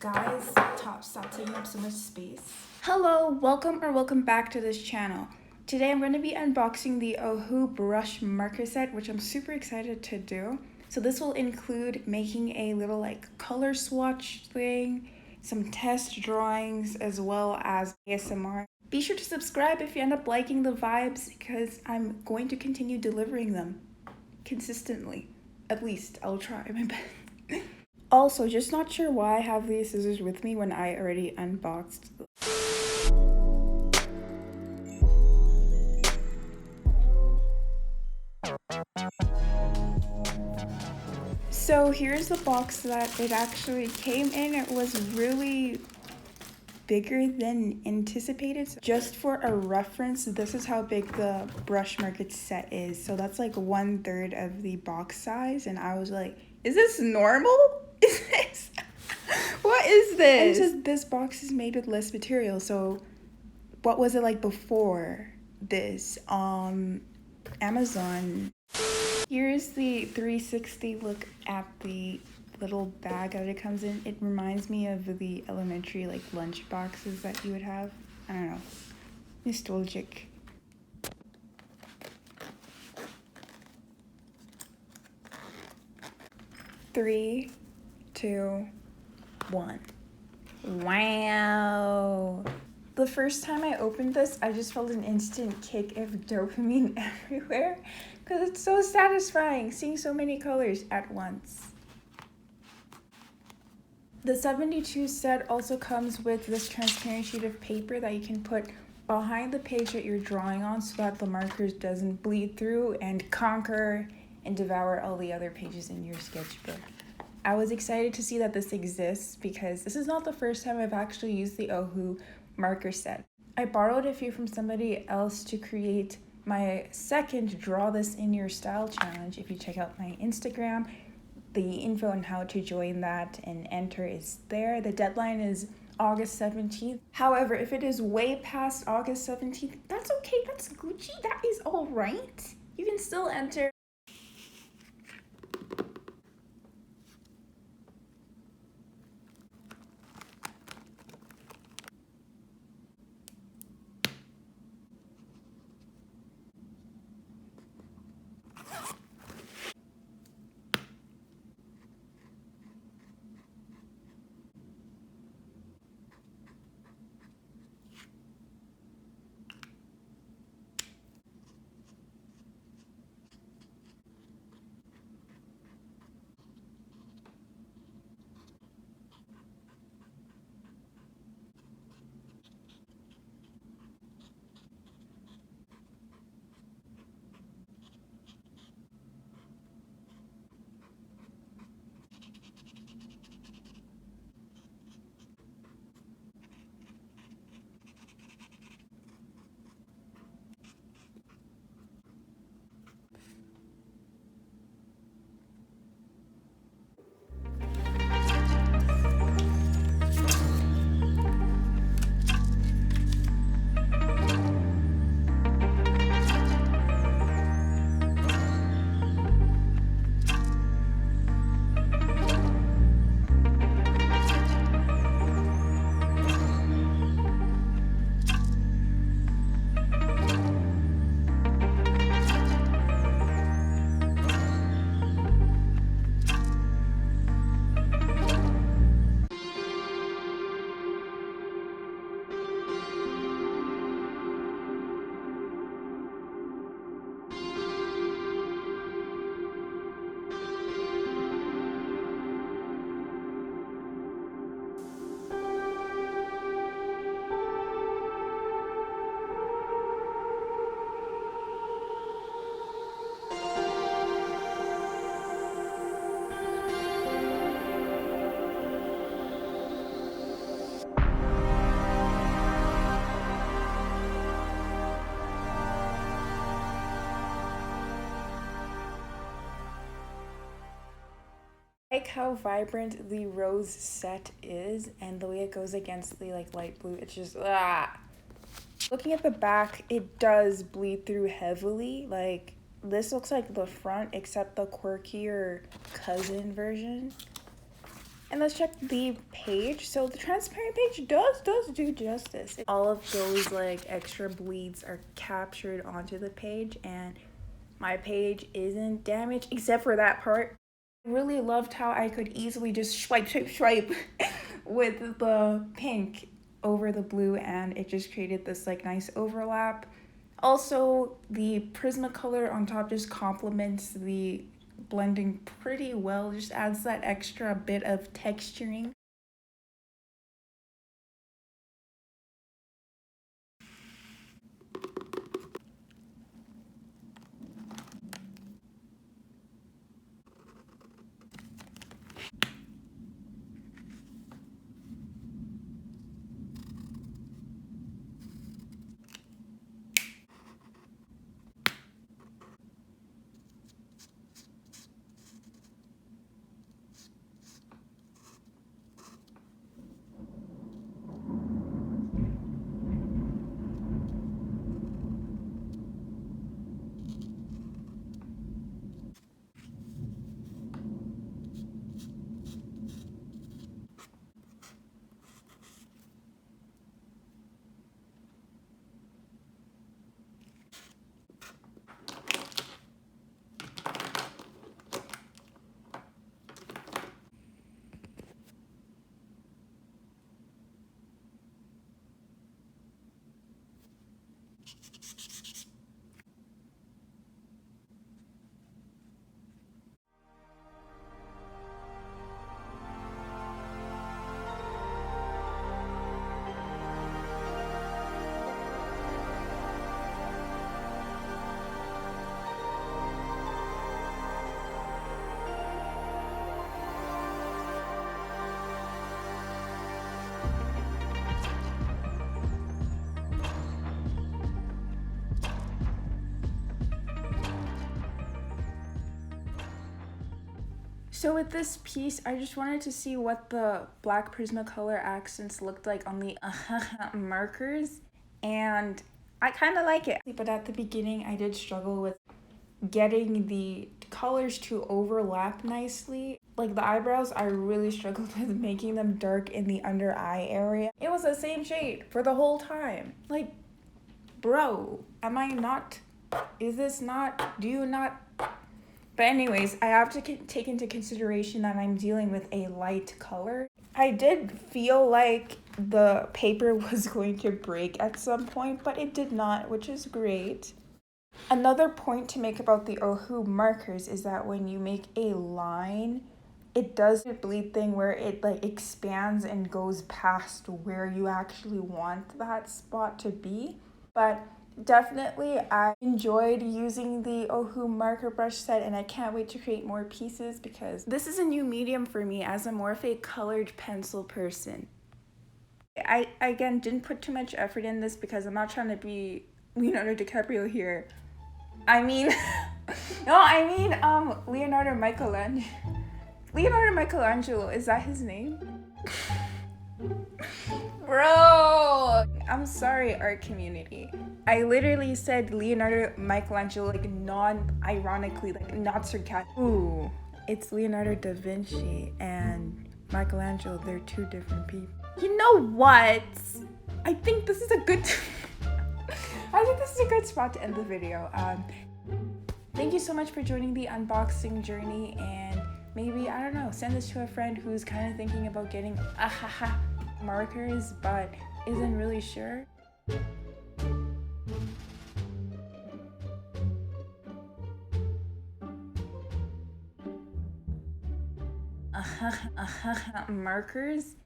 Guys, stop taking up so much space. Hello, welcome back to this channel. Today I'm going to be unboxing the Ohuhu brush marker set, which I'm super excited to do. So this will include making a little color swatch thing, some test drawings, as well as ASMR. Be sure to subscribe if you end up liking the vibes, because I'm going to continue delivering them consistently. At least I'll try my best. Also, just not sure why I have these scissors with me when I already unboxed. So here's the box that it actually came in. It was really bigger than anticipated. Just for a reference, this is how big the brush marker set is. So that's like 1/3 of the box size, and I was like, is this normal? Is this what is this? And it says this box is made with less material. So what was it like before this on Amazon? Here's the 360 look at the little bag that it comes in. It reminds me of the elementary lunch boxes that you would have. I don't know, nostalgic. Three, 2, 1. Wow. The first time I opened this, I just felt an instant kick of dopamine everywhere because it's so satisfying seeing so many colors at once. The 72 set also comes with this transparent sheet of paper that you can put behind the page that you're drawing on so that the markers doesn't bleed through and conquer and devour all the other pages in your sketchbook. I was excited to see that this exists because this is not the first time I've actually used the Ohuhu marker set. I borrowed a few from somebody else to create my second Draw This in Your Style challenge. If you check out my Instagram, the info on how to join that and enter is there. The deadline is August 17th. However, if it is way past August 17th, that's okay, that's Gucci, that is all right. You can still enter. I like how vibrant the rose set is and the way it goes against the light blue. It's just Looking at the back, it does bleed through heavily. This looks like the front except the quirkier cousin version. And let's check the page. So the transparent page does do justice. All of those like extra bleeds are captured onto the page, and my page isn't damaged except for that part. I really loved how I could easily just swipe with the pink over the blue, and it just created this like nice overlap. Also, the Prismacolor on top just complements the blending pretty well, just adds that extra bit of texturing. So with this piece, I just wanted to see what the black Prismacolor accents looked like on the markers, and I kind of like it. But at the beginning, I did struggle with getting the colors to overlap nicely. Like the eyebrows, I really struggled with making them dark in the under eye area. It was the same shade for the whole time. Like, bro, am I not? Is this not? Do you not? But anyways, I have to take into consideration that I'm dealing with a light color. I did feel like the paper was going to break at some point, but it did not, which is great. Another point to make about the Ohuhu markers is that when you make a line, it does a bleed thing where it like expands and goes past where you actually want that spot to be. But definitely, I enjoyed using the Ohuhu marker brush set, and I can't wait to create more pieces because this is a new medium for me as I'm more of a colored pencil person. I, again, didn't put too much effort in this because I'm not trying to be Leonardo DiCaprio here. I mean, Leonardo Michelangelo. Leonardo Michelangelo, is that his name? Bro, I'm sorry, art community. I literally said Leonardo Michelangelo, like non-ironically, like not sarcastic. Ooh, it's Leonardo da Vinci and Michelangelo. They're two different people. You know what? I think this is a good spot to end the video. Thank you so much for joining the unboxing journey, and maybe, I don't know, send this to a friend who's kind of thinking about getting markers but isn't really sure. Markers